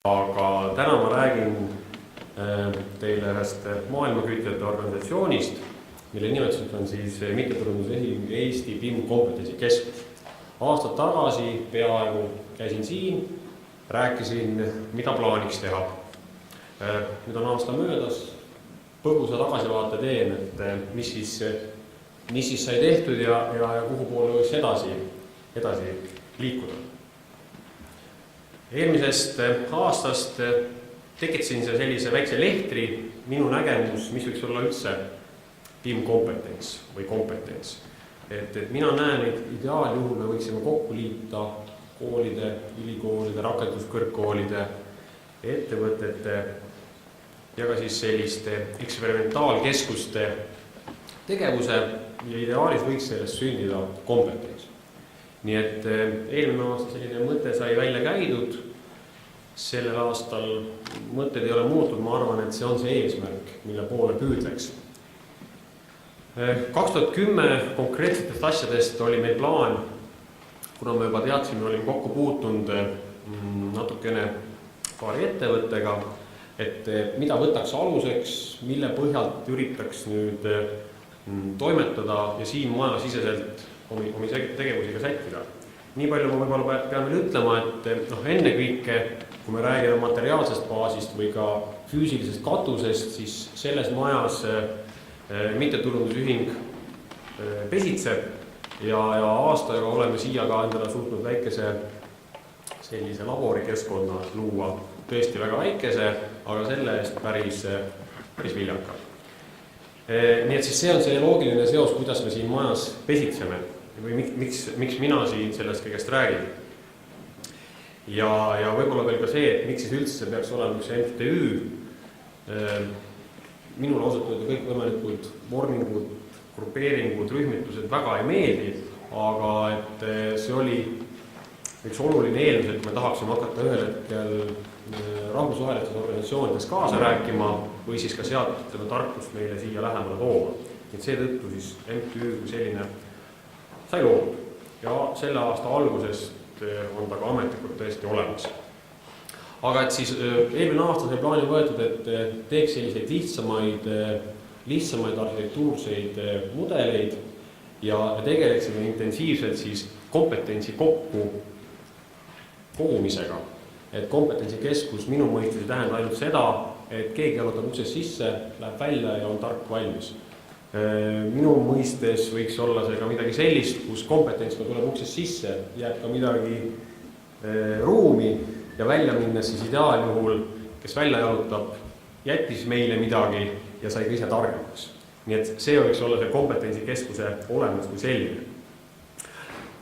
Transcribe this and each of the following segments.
Aga täna ma räägin teile ühest maailmakütjate organisatsioonist, mille nimetuseks on siis mittetulundusühing Eesti BIM kompetentsikeskus. Aastad tagasi peaaegu käisin siin, rääkisin, mida plaaniks teha. Nüüd on aasta möödas, põgusa tagasivaate teen, et mis siis sai tehtud ja kuhu poole võiks edasi liikuda. Eelmisest aastast tekitasin sellise väikse lehtri, minu nägemus, mis võiks olla üldse BIM kompetents või kompetents. Et mina näen, et ideaaljuhul me võiksime kokku liita koolide, ülikoolide, rakenduskõrgkoolide, ettevõtete ja ka siis selliste eksperimentaalkeskuste tegevuse ja ideaalis võiks sellest sündida kompetents. Nii et eelmine aasta selline mõte sai välja käidud, sellel aastal mõtted ei ole muutud, ma arvan, et see on see eesmärk, mille poole püüdleks. 2010 konkreetsetest asjadest oli meil plaan, kuna me juba teadsime, olime kokku puutunud natukene paari ettevõttega, et mida võtaks aluseks, mille põhjalt üritaks nüüd toimetada ja siin majasiseselt omi tegevusiga sättida. Nii palju ma võib-olla pean veel ütlema, et ennekõike, kui me räägime materiaalsest baasist või ka füüsilisest katusest, siis selles majas mittetulundusühing pesitseb ja aastaga oleme siia ka endale suutnud väikese sellise laborikeskkonna luua, tõesti väga väikese, aga selle eest päris viljaka. Nii et siis see on see loogiline seos, kuidas me siin majas pesitseme või miks mina siin sellest kõigest räägin. Ja võib-olla veel ka see, et miks siis üldse peaks olema üks MTÜ. Minul ausalt öelda kõik võimalikud vormingud, grupeeringud, rühmitused väga ei meeldi, aga et see oli üks oluline eeldus, et me tahaksime hakata ühel hetkel rahvusvahelistes organisatsioonides kaasa rääkima või siis ka sealt tarkust meile siia lähemale tooma. Et seetõttu siis MTÜ kui selline sai loodud ja selle aasta algusest on ta ka ametlikult tõesti olemas. Aga et siis eelmine aasta sai plaani võetud, et teeks selliseid lihtsamaid arhitektuurseid mudeleid ja tegeleksime intensiivselt siis kompetentsi kogumisega. Et kompetentsikeskus minu mõistes tähendab ainult seda, et keegi jalutab uksest sisse, läheb välja ja on tark valmis. Minu mõistes võiks olla see ka midagi sellist, kus kompetents tuleb uksest sisse, jääb ka midagi ruumi ja välja minnes siis ideaaljuhul, kes välja jalutab, jättis meile midagi ja sai ka ise targemaks. Nii et see võiks olla see kompetentsikeskuse olemus kui selline.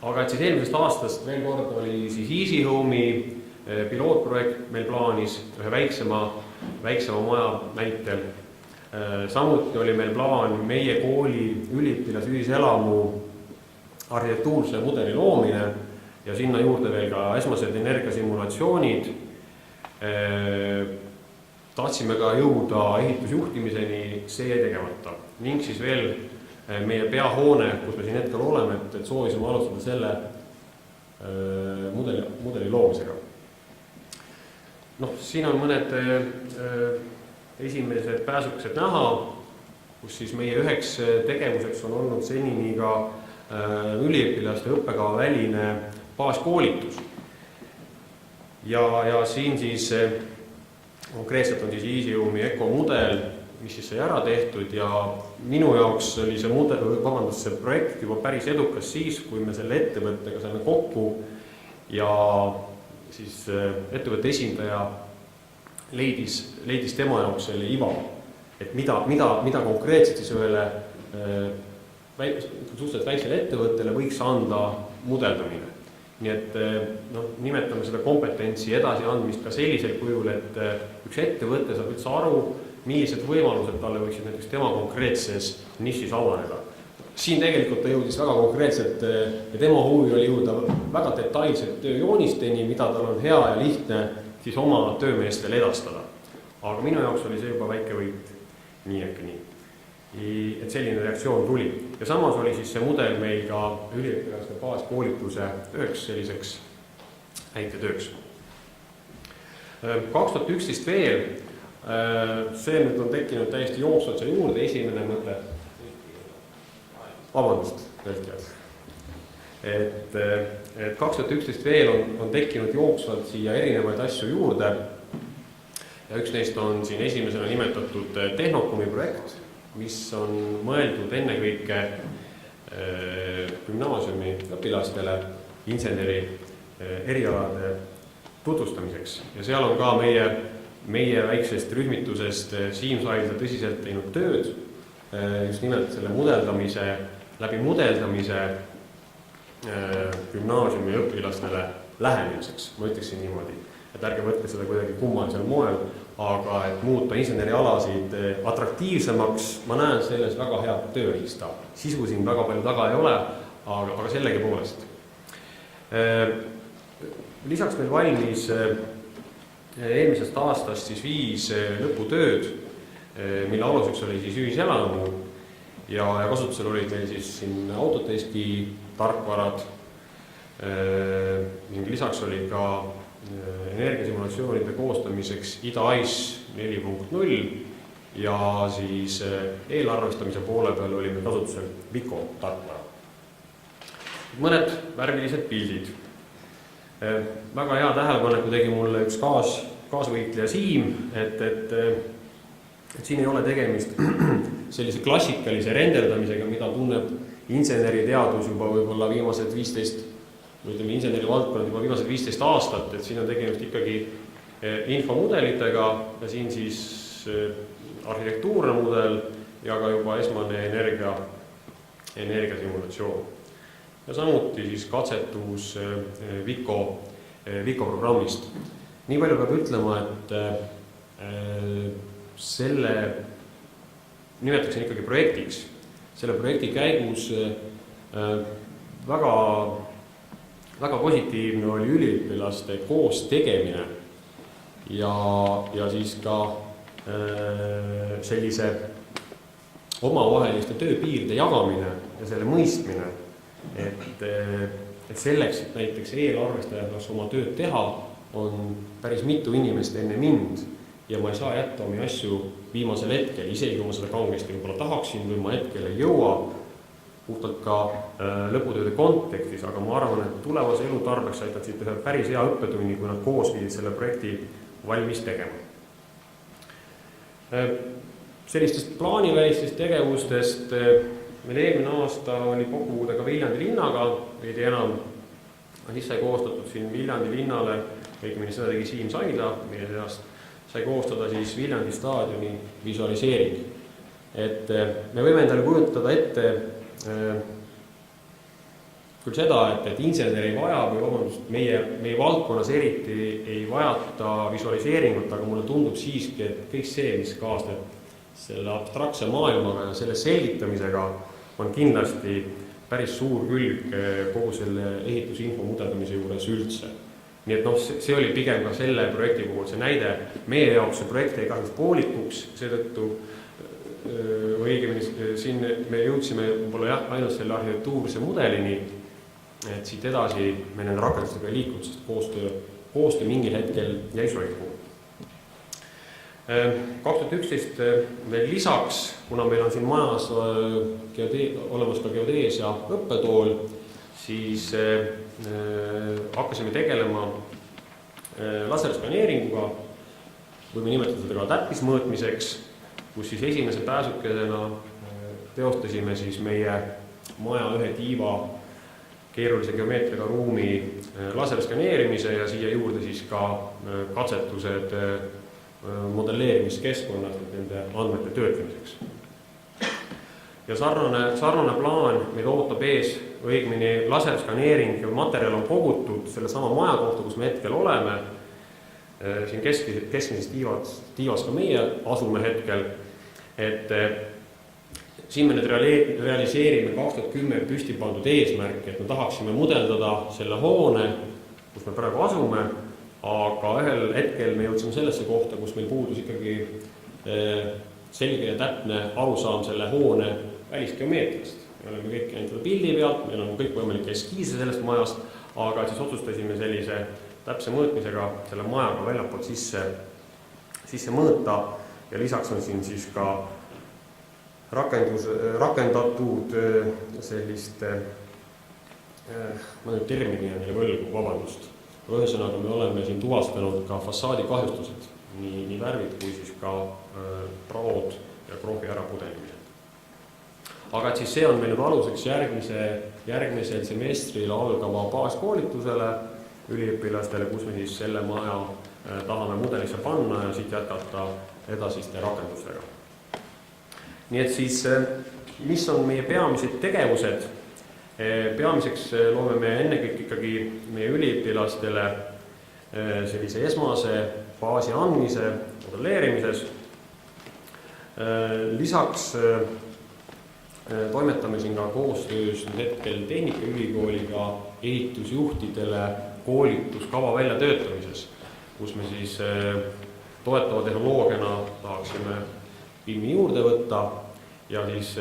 Aga et siis eelmisest aastast veel kord oli siis Easy Home'i pilootprojekt meil plaanis ühe väiksema maja näitel. Samuti oli meil plaan meie kooli üliõpilasühiselamu arhitektuurse mudeli loomine ja sinna juurde veel ka esmased energiasimulatsioonid. Tahtsime ka jõuda ehitusjuhtimiseni, see jäi tegemata. Ning siis veel meie peahoone, kus me siin hetkel oleme, et soovisime alustada selle mudeli loomisega. Siin on mõned esimesed pääsukesed näha, kus siis meie üheks tegevuseks on olnud senini ka üliõpilaste õppekava väline baaskoolitus. Ja siin siis konkreetselt on siis Easy Home'i ökomudel, mis siis sai ära tehtud ja minu jaoks oli see projekt juba päris edukas siis, kui me selle ettevõttega saime kokku ja siis ettevõtte esindaja leidis tema jaoks selle iva, et mida konkreetselt siis ühele suhteliselt väiksele ettevõttele võiks anda mudeldamine. Nii et nimetame seda kompetentsi edasi andmist ka sellisel kujul, et üks ettevõte saab üldse aru, millised võimalused talle võiksid näiteks tema konkreetses nišis avaneda. Siin tegelikult ta jõudis väga konkreetselt ja tema huvi oli jõuda väga detailselt tööjoonisteni, mida tal on hea ja lihtne siis oma töömeestele edastada. Aga minu jaoks oli see juba väike võit nii ehk nii. Et selline reaktsioon tuli. Ja samas oli siis see mudel meil ka üliõpilaste baaskoolituse üheks selliseks näitetööks. 2011 veel, see nüüd on tekkinud täiesti jooksvalt selle juurde, esimene mõte. Vabandust, tõlkjad. Et 2011 veel on tekkinud jooksvalt siia erinevaid asju juurde. Ja üks neist on siin esimesena nimetatud Tehnikakõrgkooli projekt, mis on mõeldud ennekõike gümnaasiumi õpilastele inseneri erialade tutvustamiseks. Ja seal on ka meie väiksest rühmitusest Siim Saidla tõsiselt teinud tööd, just nimelt selle läbi mudeldamise gümnaasiumi õpilastele lähenemiseks, ma ütleksin niimoodi. Et ärge võtke seda kuidagi kummalisel moel, aga et muuta insenerialasid atraktiivsemaks, ma näen selles väga head tööriista. Sisu siin väga palju taga ei ole, aga sellegi poolest. Lisaks meil valmis eelmisest aastast siis 5 lõputööd, mille aluseks oli siis ühiselamu ja kasutusel olid meil siis siin autoteski tarkvarad ning lisaks oli ka energiasimulatsioonide koostamiseks IDA-IS 4.0 ja siis eelarvestamise poole peal oli meil kasutusel Vico tarkvara. Mõned värvilised pildid. Väga hea tähelepaneku tegi mulle üks kaasvõitleja Siim, et siin ei ole tegemist sellise klassikalise renderdamisega, mida tunneb inseneriteadus juba võib-olla viimased 15 ütleme inseneri valdkonnad juba viimased 15 aastat, et siin on tegemist ikkagi infomudelitega ja siin siis arhitektuurne mudel ja ka juba esmane energiasimulatsioon. Ja samuti siis katsetus Vico programmist. Nii palju peab ütlema, et selle nimetaksin ikkagi projektiks. Selle projekti käigus väga positiivne oli üliõpilaste koos tegemine ja siis ka sellise omavaheliste tööpiirde jagamine ja selle mõistmine, et selleks, et näiteks eelarvestajad oma tööd teha, on päris mitu inimest enne mind ja ma ei saa jätta omi asju viimasel hetkel, isegi kui ma seda kangesti võib-olla tahaksin või ma hetkel ei jõua, puhtalt ka lõputööde kontekstis, aga ma arvan, et tulevase elu tarbeks aitaksid ühe päris hea õppetunni, kui nad koos viidid selle projekti valmis tegema. Sellistest plaanivälistest tegevustest meil eelmine aasta oli kokkupuude ka Viljandi linnaga, veidi enam, siis sai koostatud siin Viljandi linnale, õigemini seda tegi Siim Saidla, meie seast sai koostada siis Viljandi staadioni visualiseering. Et me võime endale kujutada ette küll seda, et insener ei vaja või vabandust, meie valdkonnas eriti ei vajata visualiseeringut, aga mulle tundub siiski, et kõik see, mis kaasneb selle abstraktse maailmaga ja selle selgitamisega, on kindlasti päris suur külg kogu selle ehitusinfo mudeldamise juures üldse. Nii et see oli pigem ka selle projekti puhul see näide. Meie jaoks see projekt ei kahjuks poolikuks, seetõttu õigemini siin me jõudsime võib-olla ainult selle arhitektuurse mudelini, et siit edasi me nende rakendustega ei liikunud, sest koostöö mingil hetkel jäi soiku. 2011 veel lisaks, kuna meil on siin majas olemas ka geodeesia õppetool, siis hakkasime tegelema laserskaneeringuga, võime nimetada seda ka täppismõõtmiseks, kus siis esimese pääsukesena teostasime siis meie maja ühe tiiva keerulise geomeetriga ruumi laserskaneerimise ja siia juurde siis ka katsetused modelleerimiskeskkonnas nende andmete töötlemiseks. Ja sarnane plaan meid ootab ees, õigemini laserskaneering ja materjal on kogutud selle sama maja kohta, kus me hetkel oleme. Siin keskmises tiivas ka meie asume hetkel, et siin me nüüd realiseerime 2010 püsti pandud eesmärki, et me tahaksime mudeldada selle hoone, kus me praegu asume, aga ühel hetkel me jõudsime sellesse kohta, kus meil puudus ikkagi selge ja täpne arusaam selle hoone välisgeomeetriast. Me oleme kõik ainult pildi pealt, meil on kõik võimalik eskiise sellest majast, aga siis otsustasime sellise täpse mõõtmisega selle majaga väljapoolt sisse mõõta ja lisaks on siin siis ka rakendatud selliste, ma nüüd termini on neile võlgu, vabandust. Ühesõnaga me oleme siin tuvastanud ka fassaadi kahjustused, nii värvid kui siis ka praod ja krohvi ära pudelimine. Aga et siis see on meil nüüd aluseks järgmisel semestril algava baaskoolitusele üliõpilastele, kus me siis selle maja tahame mudelisse panna ja siit jätkata edasiste rakendustega. Nii et siis, mis on meie peamised tegevused? Peamiseks loome me ennekõike ikkagi meie üliõpilastele sellise esmase baasi andmise, modelleerimises. Lisaks toimetame siin ka koostöös hetkel Tehnikaülikooliga ehitusjuhtidele koolituskava väljatöötamises, kus me siis toetava tehnoloogiana tahaksime filmi juurde võtta ja siis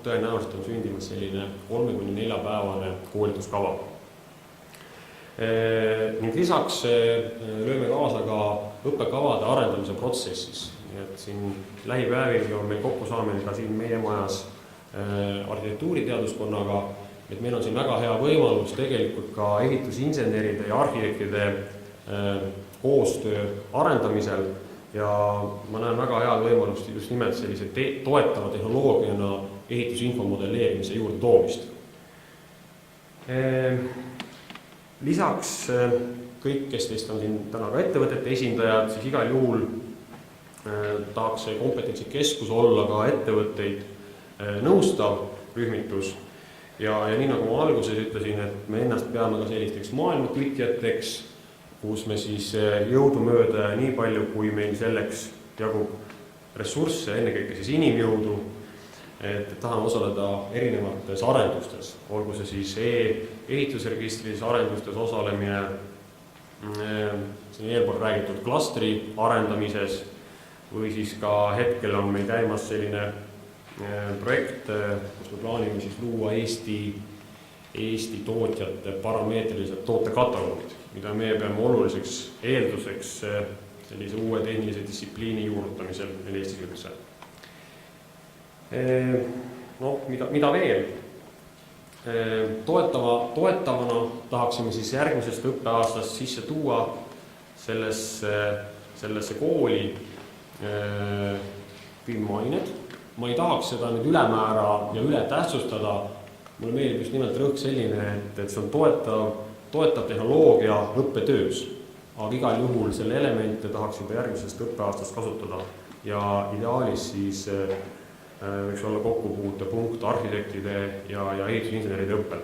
tõenäoliselt on sündimas selline 3-4 päevane koolituskava. Ning lisaks lööme kaasa ka õppekavade arendamise protsessis. Et siin lähipäevil on meil kokkusaamine ka siin meie majas arhitektuuriteaduskonnaga, et meil on siin väga hea võimalus tegelikult ka ehitusinseneride ja arhitektide koostöö arendamisel ja ma näen väga head võimalust just nimelt sellise toetava tehnoloogiana ehitusinfo modelleerimise juurde toomist. Lisaks kõik, kes teist on siin täna ka ettevõtete esindajad, siis igal juhul tahaks see kompetentsikeskus olla ka ettevõtteid nõustav rühmitus ja nii nagu ma alguses ütlesin, et me ennast peame ka sellisteks maailmakütjateks, kus me siis jõudumööda nii palju, kui meil selleks jagub ressursse, ennekõike siis inimjõudu, et tahame osaleda erinevates arendustes, olgu see siis ehitusregistris arendustes osalemine, siin eelpool räägitud klastri arendamises või siis ka hetkel on meil käimas selline projekt, kus me plaanime siis luua Eesti tootjate parameetrilised tootekataloogid, mida meie peame oluliseks eelduseks sellise uue tehnilise distsipliini juurutamisel meil Eestis üldse. Mida veel? Toetavana tahaksime siis järgmisest õppeaastast sisse tuua sellesse kooli filmained. Ma ei tahaks seda nüüd ülemäära ja üle tähtsustada. Mulle meeldib just nimelt rõhk selline, et see on toetav tehnoloogia õppetöös, aga igal juhul selle elemente tahaks juba järgmisest õppeaastast kasutada ja ideaalis siis võiks olla kokkupuutepunkt arhitektide ja ehitusinseneride õppel.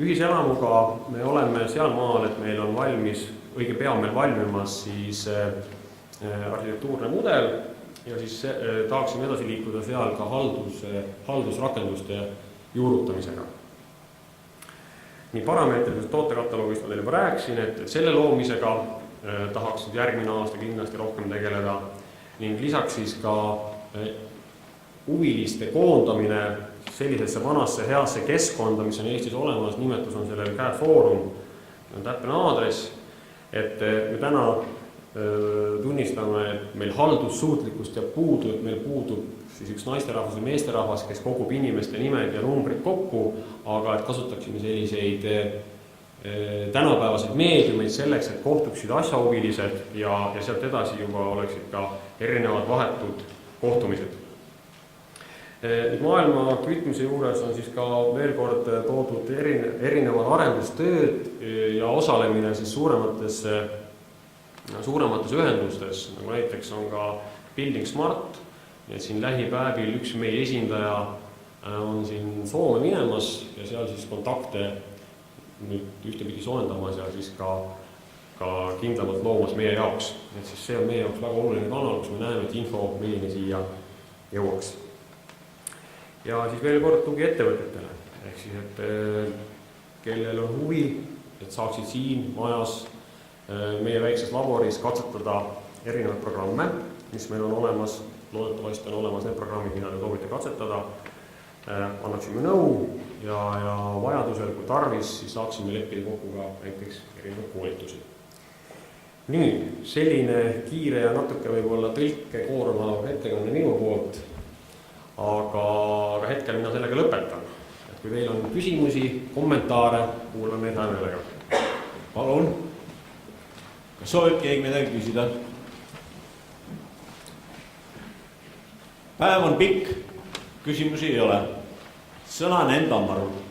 Ühiselamuga me oleme sealmaal, et meil on valmis, õige pea meil valmimas siis arhitektuurne mudel ja siis tahaksime edasi liikuda seal ka haldusrakenduste juurutamisega. Nii parameetrilisest tootekatalogist ma teile juba rääkisin, et selle loomisega tahaks järgmine aasta kindlasti rohkem tegeleda ning lisaks siis ka huviliste koondamine sellisesse vanasse heasse keskkonda, mis on Eestis olemas, nimetus on sellel CAD Foorum, on täpne aadress, et me täna tunnistame, et meil haldussuutlikkust jääb puudu, et meil puudub siis üks naisterahvas või meesterahvas, kes kogub inimeste nimed ja numbrid kokku, aga et kasutaksime selliseid tänapäevaseid meediumeid selleks, et kohtuksid asjahuvilised ja sealt edasi juba oleksid ka erinevad vahetud kohtumised. Maailma kütmise juures on siis ka veel kord toodud erinevad arendustööd ja osalemine siis suuremates ühendustes, nagu näiteks on ka Building Smart, et siin lähipäevil üks meie esindaja on siin Soome minemas ja seal siis kontakte nüüd ühtepidi soendamas ja siis ka kindlamalt loomas meie jaoks. Et siis see on meie jaoks väga oluline kanal, kus me näeme, et info meieni siia jõuaks. Ja siis veel kord tugi ettevõtetele, ehk siis, et kellel on huvi, et saaksid siin majas meie väikses laboris katsetada erinevaid programme, mis meil on olemas, loodetavasti on olemas need programmid, mida te soovite katsetada. annaksime nõu ja vajadusel, kui tarvis, siis saaksime leppida kokku ka näiteks erinevaid koolitusi. Nii, selline kiire ja natuke võib-olla tõlke koorma ettekanne minu poolt, aga hetkel mina sellega lõpetan. Et kui teil on küsimusi, kommentaare, kuulan neid hea meelega. Palun, kas soovib keegi midagi küsida? Päev on pikk, küsimusi ei ole. Sõna on enda Marul.